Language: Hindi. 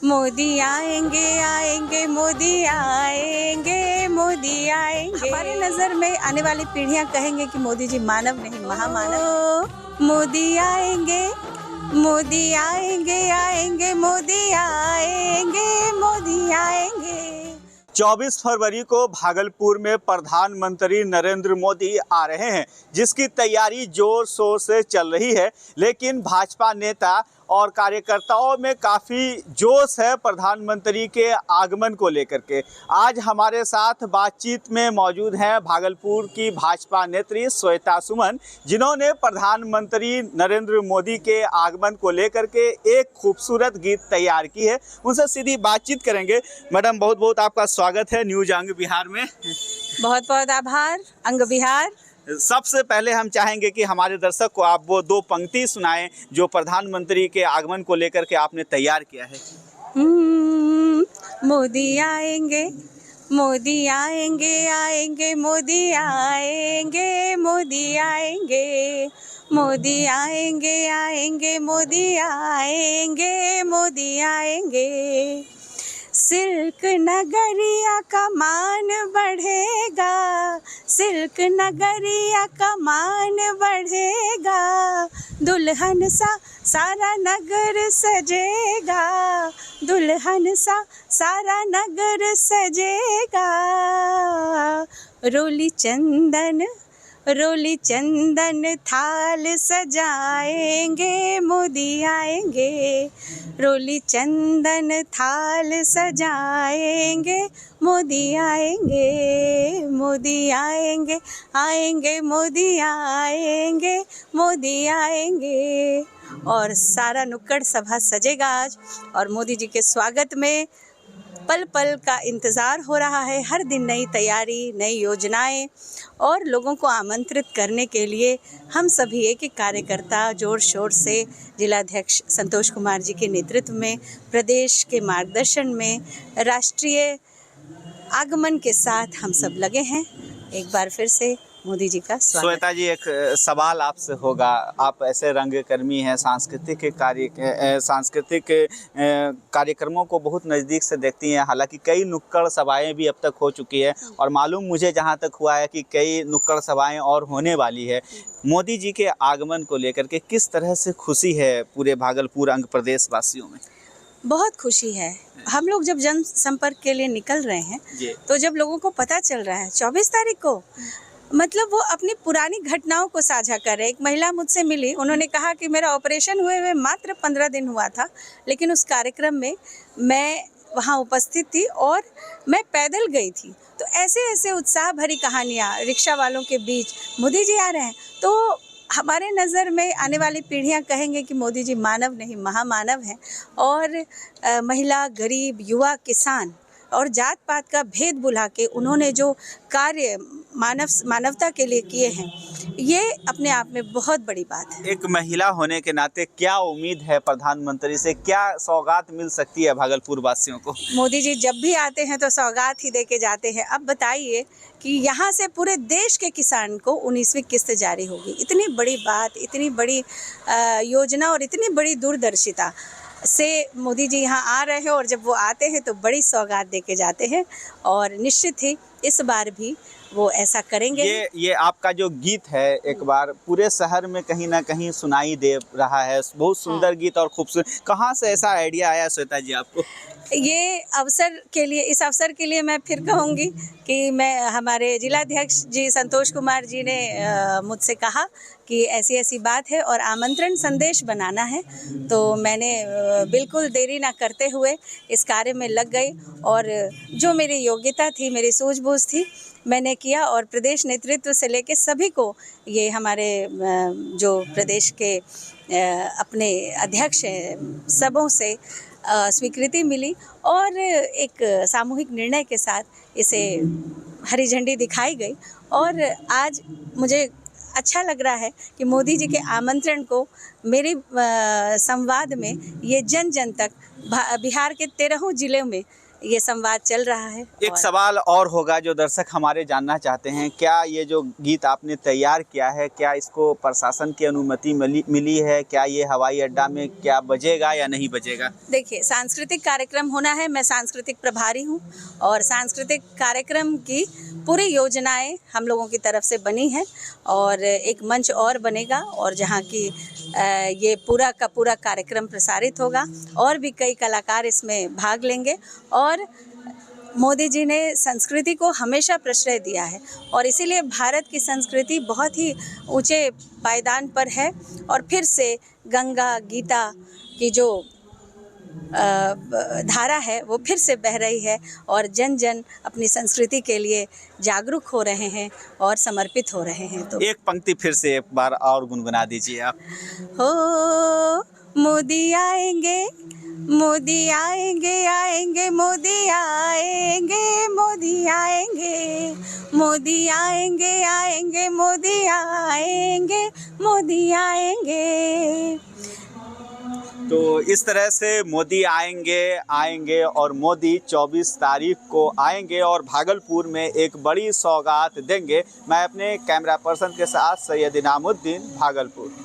मोदी आएंगे आएंगे मोदी आएंगे मोदी आएंगे। हमारी नज़र में आने वाली पीढ़ियां कहेंगे कि मोदी जी मानव नहीं महामानव। मोदी आएंगे मोदी आएंगे आएंगे मोदी आएंगे मोदी आएंगे। 24 फरवरी को भागलपुर में प्रधानमंत्री नरेंद्र मोदी आ रहे हैं, जिसकी तैयारी जोर शोर से चल रही है। लेकिन भाजपा नेता और कार्यकर्ताओं में काफ़ी जोश है प्रधानमंत्री के आगमन को लेकर के। आज हमारे साथ बातचीत में मौजूद हैं भागलपुर की भाजपा नेत्री श्वेता सुमन, जिन्होंने प्रधानमंत्री नरेंद्र मोदी के आगमन को लेकर के एक खूबसूरत गीत तैयार की है। उनसे सीधी बातचीत करेंगे। मैडम, बहुत बहुत आपका स्वागत है न्यूज अंग बिहार में। बहुत बहुत आभार अंग बिहार। सबसे पहले हम चाहेंगे कि हमारे दर्शक को आप वो दो पंक्ति सुनाएं जो प्रधानमंत्री के आगमन को लेकर के आपने तैयार किया है। मोदी आएंगे मोदी आएंगे आएंगे मोदी आएंगे मोदी आएंगे मोदी आएंगे आएंगे मोदी आएंगे मोदी आएंगे। सिल्क नगरिया का मान बढ़ेगा, सिल्क नगरिया का मान बढ़ेगा, दुल्हन सा सारा नगर सजेगा, दुल्हन सा सारा नगर सजेगा। रोली चंदन थाल सजाएंगे मोदी आएंगे, रोली चंदन थाल सजाएंगे मोदी आएंगे, मोदी आएंगे आएंगे मोदी आएंगे मोदी आएंगे। और सारा नुक्कड़ सभा सजेगा आज, और मोदी जी के स्वागत में पल पल का इंतज़ार हो रहा है। हर दिन नई तैयारी, नई योजनाएं और लोगों को आमंत्रित करने के लिए हम सभी एक एक कार्यकर्ता जोर शोर से जिलाध्यक्ष संतोष कुमार जी के नेतृत्व में, प्रदेश के मार्गदर्शन में, राष्ट्रीय आगमन के साथ हम सब लगे हैं। एक बार फिर से मोदी जी का स्वागत। श्वेता जी, एक सवाल आपसे होगा। आप ऐसे रंगकर्मी हैं, सांस्कृतिक कार्यक्रमों को बहुत नज़दीक से देखती हैं। हालांकि कई नुक्कड़ सभाएं भी अब तक हो चुकी है और मालूम मुझे जहां तक हुआ है कि कई नुक्कड़ सभाएं और होने वाली है। मोदी जी के आगमन को लेकर के किस तरह से खुशी है पूरे भागलपुर अंग प्रदेश वासियों में? बहुत खुशी है। हम लोग जब जन संपर्क के लिए निकल रहे हैं तो जब लोगों को पता चल रहा है 24 तारीख को, मतलब वो अपनी पुरानी घटनाओं को साझा कर रहे हैं। एक महिला मुझसे मिली, उन्होंने कहा कि मेरा ऑपरेशन हुए मात्र 15 दिन हुआ था, लेकिन उस कार्यक्रम में मैं वहाँ उपस्थित थी और मैं पैदल गई थी। तो ऐसे ऐसे उत्साह भरी कहानियाँ रिक्शा वालों के बीच मोदी जी आ रहे हैं। तो हमारे नज़र में आने वाली पीढ़ियां कहेंगे कि मोदी जी मानव नहीं महामानव हैं। और महिला, गरीब, युवा, किसान और जात पात का भेद भुला के उन्होंने जो कार्य मानवता के लिए किए हैं, ये अपने आप में बहुत बड़ी बात है। एक महिला होने के नाते क्या उम्मीद है प्रधानमंत्री से, क्या सौगात मिल सकती है भागलपुर वासियों को? मोदी जी जब भी आते हैं तो सौगात ही दे के जाते हैं। अब बताइए कि यहाँ से पूरे देश के किसान को 19वीं किस्त जारी होगी। इतनी बड़ी बात, इतनी बड़ी योजना और इतनी बड़ी दूरदर्शिता से मोदी जी यहाँ आ रहे हैं, और जब वो आते हैं तो बड़ी सौगात दे के जाते हैं, और निश्चित ही इस बार भी वो ऐसा करेंगे। ये आपका जो गीत है एक बार पूरे शहर में कहीं ना कहीं सुनाई दे रहा है। बहुत सुंदर गीत और खूबसूरत। कहाँ से ऐसा आइडिया आया श्वेता जी आपको? ये अवसर के लिए, इस अवसर के लिए मैं फिर कहूँगी कि मैं हमारे जिलाध्यक्ष जी संतोष कुमार जी ने मुझसे कहा कि ऐसी ऐसी बात है और आमंत्रण संदेश बनाना है, तो मैंने बिल्कुल देरी ना करते हुए इस कार्य में लग गई, और जो मेरी योग्यता थी, मेरी सूझबूझ थी, मैंने किया। और प्रदेश नेतृत्व से लेके सभी को, ये हमारे जो प्रदेश के अपने अध्यक्ष हैं, सबों से स्वीकृति मिली और एक सामूहिक निर्णय के साथ इसे हरी झंडी दिखाई गई। और आज मुझे अच्छा लग रहा है कि मोदी जी के आमंत्रण को मेरे संवाद में ये जन जन तक बिहार के 13 जिलों में ये संवाद चल रहा है। एक सवाल और होगा जो दर्शक हमारे जानना चाहते हैं, क्या ये जो गीत आपने तैयार किया है, क्या इसको प्रशासन की अनुमति मिली है? क्या ये हवाई अड्डा में क्या बजेगा या नहीं बजेगा? देखिए, सांस्कृतिक कार्यक्रम होना है, मैं सांस्कृतिक प्रभारी हूँ और सांस्कृतिक कार्यक्रम की पूरी योजनाएं हम लोगों की तरफ से बनी हैं और एक मंच और बनेगा और जहाँ की ये पूरा का पूरा कार्यक्रम प्रसारित होगा और भी कई कलाकार इसमें भाग लेंगे। और मोदी जी ने संस्कृति को हमेशा प्रश्रय दिया है और इसीलिए भारत की संस्कृति बहुत ही ऊंचे पायदान पर है और फिर से गंगा गीता की जो धारा है वो फिर से बह रही है और जन जन अपनी संस्कृति के लिए जागरूक हो रहे हैं और समर्पित हो रहे हैं। तो एक पंक्ति फिर से एक बार और गुनगुना दीजिए आप। हो मोदी आएंगे, मोदी आएंगे, आएंगे मोदी आएंगे, मोदी आएंगे, मोदी आएंगे, आएंगे मोदी आएंगे, मोदी आएंगे। तो इस तरह से मोदी आएंगे और मोदी 24 तारीख को आएंगे और भागलपुर में एक बड़ी सौगात देंगे। मैं अपने कैमरा पर्सन के साथ सैयद इनामुद्दीन, भागलपुर।